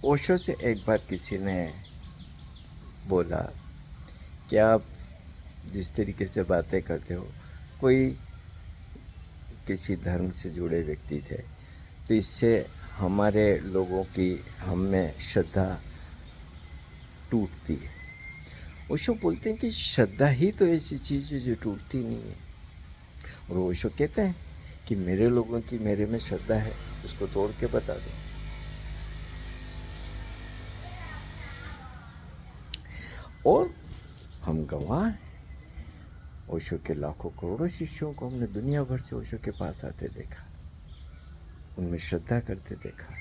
ओशो से एक बार किसी ने बोला कि आप जिस तरीके से बातें करते हो, कोई किसी धर्म से जुड़े व्यक्ति थे, तो इससे हमारे लोगों की हम में श्रद्धा टूटती है। ओशो बोलते हैं कि श्रद्धा ही तो ऐसी चीज़ है जो टूटती नहीं है। और ओशो कहते हैं कि मेरे लोगों की मेरे में श्रद्धा है, उसको तोड़ के बता दो। और हम गवाह हैं। ओशो के लाखों करोड़ों शिष्यों को हमने दुनिया भर से ओशो के पास आते देखा, उनमें श्रद्धा करते देखा,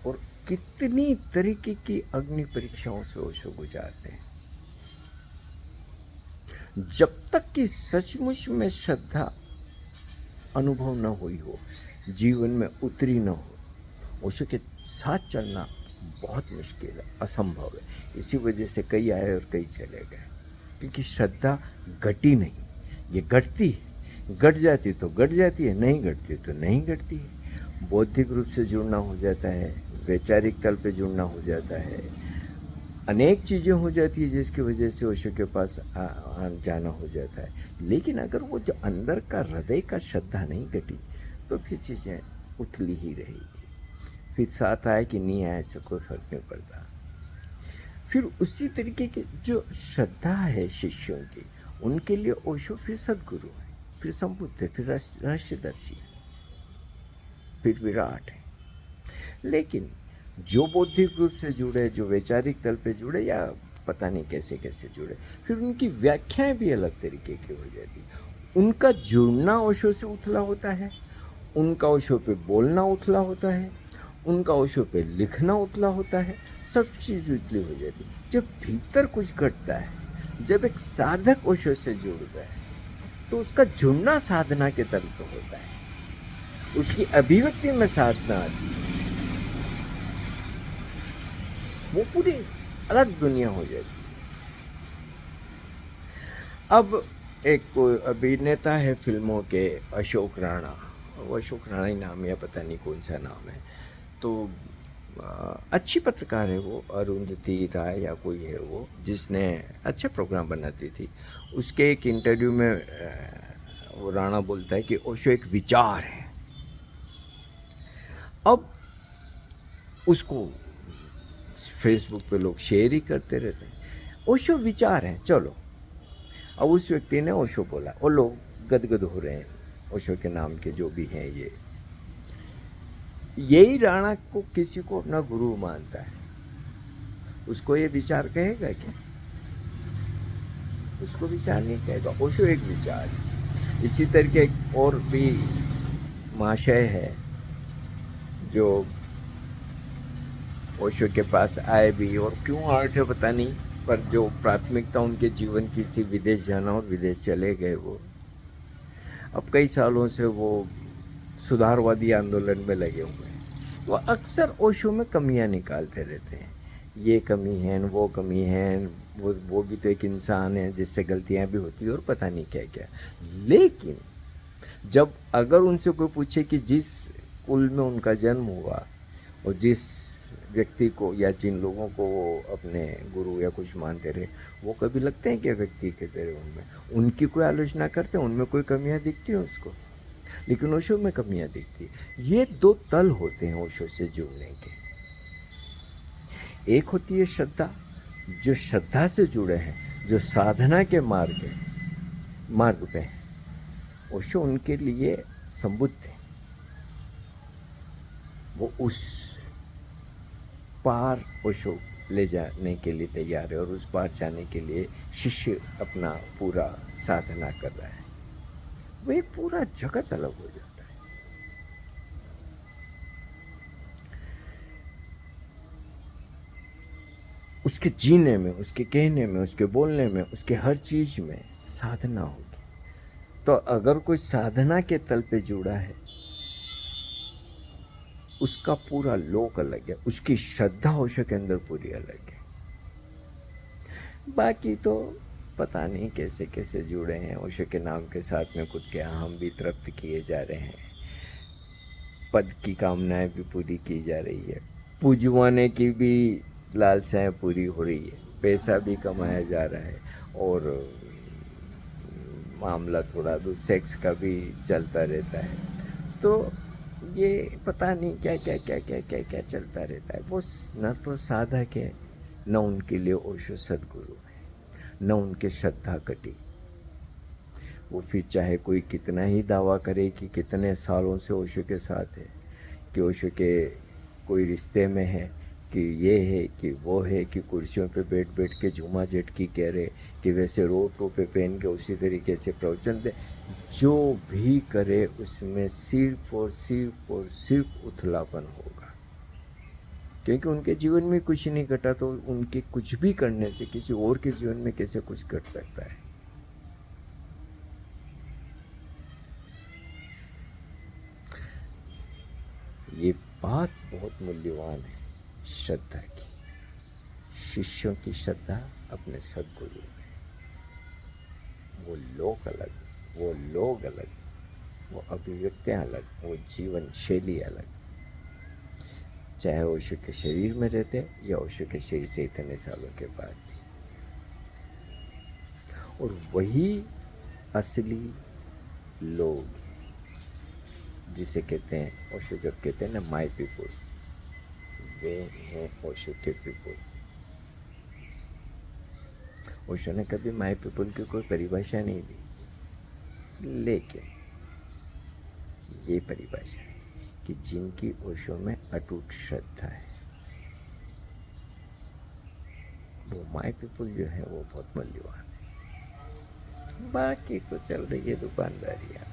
और कितनी तरीके की अग्नि परीक्षाओं से ओशो गुजारते हैं। जब तक कि सचमुच में श्रद्धा अनुभव न हुई हो, जीवन में उतरी न हो, ओशो के साथ चलना बहुत मुश्किल है, असंभव है। इसी वजह से कई आए और कई चले गए, क्योंकि श्रद्धा घटी नहीं, ये घटती है। घट जाती तो घट जाती है, नहीं घटती तो नहीं घटती है। बौद्धिक रूप से जुड़ना हो जाता है, वैचारिक तल पे जुड़ना हो जाता है, अनेक चीज़ें हो जाती है जिसकी वजह से ओशो के पास जाना हो जाता है। लेकिन अगर वो जो अंदर का हृदय का श्रद्धा नहीं घटी, तो फिर चीज़ें उथली ही रहेगी। फिर साथ आए कि नहीं आए, इससे कोई फर्क नहीं पड़ता। फिर उसी तरीके की जो श्रद्धा है शिष्यों की, उनके लिए ओशो फिर सदगुरु है, फिर संबुद्ध है, फिर रहस्यदर्शी है, फिर विराट है। लेकिन जो बौद्धिक रूप से जुड़े, जो वैचारिक तल पे जुड़े, या पता नहीं कैसे कैसे जुड़े, फिर उनकी व्याख्याएं भी अलग तरीके की हो जाती। उनका जुड़ना ओशो से उथला होता है, उनका ओशो पे बोलना उथला होता है, उनका ओशो पे लिखना उथला होता है, सब चीज़ उथली हो जाती। जब भीतर कुछ घटता है, जब एक साधक ओशो से जुड़ता है, तो उसका जुड़ना साधना के तल पे होता है, उसकी अभिव्यक्ति में साधना आती है, वो पूरी अलग दुनिया हो जाती है। अब एक कोई अभिनेता है फिल्मों के, अशोक राणा, वो अशोक राणा ही नाम है, पता नहीं कौन सा नाम है, तो अच्छी पत्रकार है वो, अरुंधति राय या कोई है वो, जिसने अच्छा प्रोग्राम बनाती थी। उसके एक इंटरव्यू में वो राणा बोलता है कि ओशो एक विचार है। अब उसको फेसबुक पे लोग शेयर ही करते रहते हैं, ओशो विचार है, चलो। अब उस व्यक्ति ने ओशो बोला, और लोग गदगद हो रहे हैं, ओशो के नाम के जो भी हैं ये। यही राणा को किसी को अपना गुरु मानता है, उसको ये विचार कहेगा क्या? उसको विचार नहीं कहेगा, ओशो एक विचार है। इसी तरीके और भी महाशय है जो ओशो के पास आए भी, और क्यों आए थे पता नहीं, पर जो प्राथमिकता उनके जीवन की थी विदेश जाना, और विदेश चले गए वो। अब कई सालों से वो सुधारवादी आंदोलन में लगे हुए हैं। वो अक्सर ओशो में कमियां निकालते रहते हैं, ये कमी है, वो कमी है, वो भी तो एक इंसान है जिससे गलतियां भी होती है, और पता नहीं क्या क्या। लेकिन जब अगर उनसे कोई पूछे कि जिस कुल में उनका जन्म हुआ, और जिस व्यक्ति को या जिन लोगों को वो अपने गुरु या कुछ मानते रहे, वो कभी लगते हैं क्या व्यक्ति के तरह उनमें? उनकी कोई आलोचना करते हैं, उनमें कोई कमियां दिखती हैं उसको? लेकिन ओशो में कमियां दिखती। ये दो तल होते हैं ओशो से जुड़ने के। एक होती है श्रद्धा, जो श्रद्धा से जुड़े हैं, जो साधना के मार्ग पे हैं, ओशो उनके लिए संबुद्ध है। वो उस पार ओशो ले जाने के लिए तैयार है, और उस पार जाने के लिए शिष्य अपना पूरा साधना कर रहा है। वो एक पूरा जगत अलग हो जाता है। उसके जीने में, उसके कहने में, उसके बोलने में, उसके हर चीज में साधना होगी। तो अगर कोई साधना के तल पे जुड़ा है, उसका पूरा लोक अलग है, उसकी श्रद्धा ओशो के अंदर पूरी अलग है। बाकी तो पता नहीं कैसे कैसे जुड़े हैं, ओशो के नाम के साथ में खुद के हम भी तृप्त किए जा रहे हैं। पद की कामनाएं भी पूरी की जा रही है, पूजवाने की भी लालसाएं पूरी हो रही है, पैसा भी कमाया जा रहा है, और मामला थोड़ा तो सेक्स का भी चलता रहता है। तो ये पता नहीं क्या क्या क्या क्या क्या क्या चलता रहता है। वो न तो साधक है, न उनके लिए ओशो सदगुरु है, न उनके श्रद्धा कटी। वो फिर चाहे कोई कितना ही दावा करे कि कितने सालों से ओशो के साथ है, कि ओशो के कोई रिश्ते में है, कि ये है कि वो है, कि कुर्सियों पे बैठ बैठ के झूमा झटकी कह रहे, कि वैसे रोड टोपे पहन के उसी तरीके से प्रवचन दे, जो भी करे उसमें सिर्फ और सिर्फ उथलापन होगा। क्योंकि उनके जीवन में कुछ नहीं घटा, तो उनके कुछ भी करने से किसी और के जीवन में कैसे कुछ घट सकता है। ये बात बहुत मूल्यवान है श्रद्धा की। शिष्यों की श्रद्धा अपने सद्गुरु में, वो लोग अलग, वो लोग अलग, वो अभिव्यक्तियाँ अलग, वो जीवन शैली अलग। चाहे ओशो के शरीर में रहते या ओशो के शरीर से इतने सालों के बाद भी। और वही असली लोग, जिसे कहते हैं ओशो जब कहते हैं ना माय पीपुल, वे हैं ओशो के पीपुल। ओशो ने कभी माय पीपुल की कोई परिभाषा नहीं दी, लेकिन ये परिभाषा है कि जिनकी ओशो में अटूट श्रद्धा है, वो माय पीपुल जो है वो बहुत मूल्यवान है। बाकी तो चल रही है दुकानदारियाँ।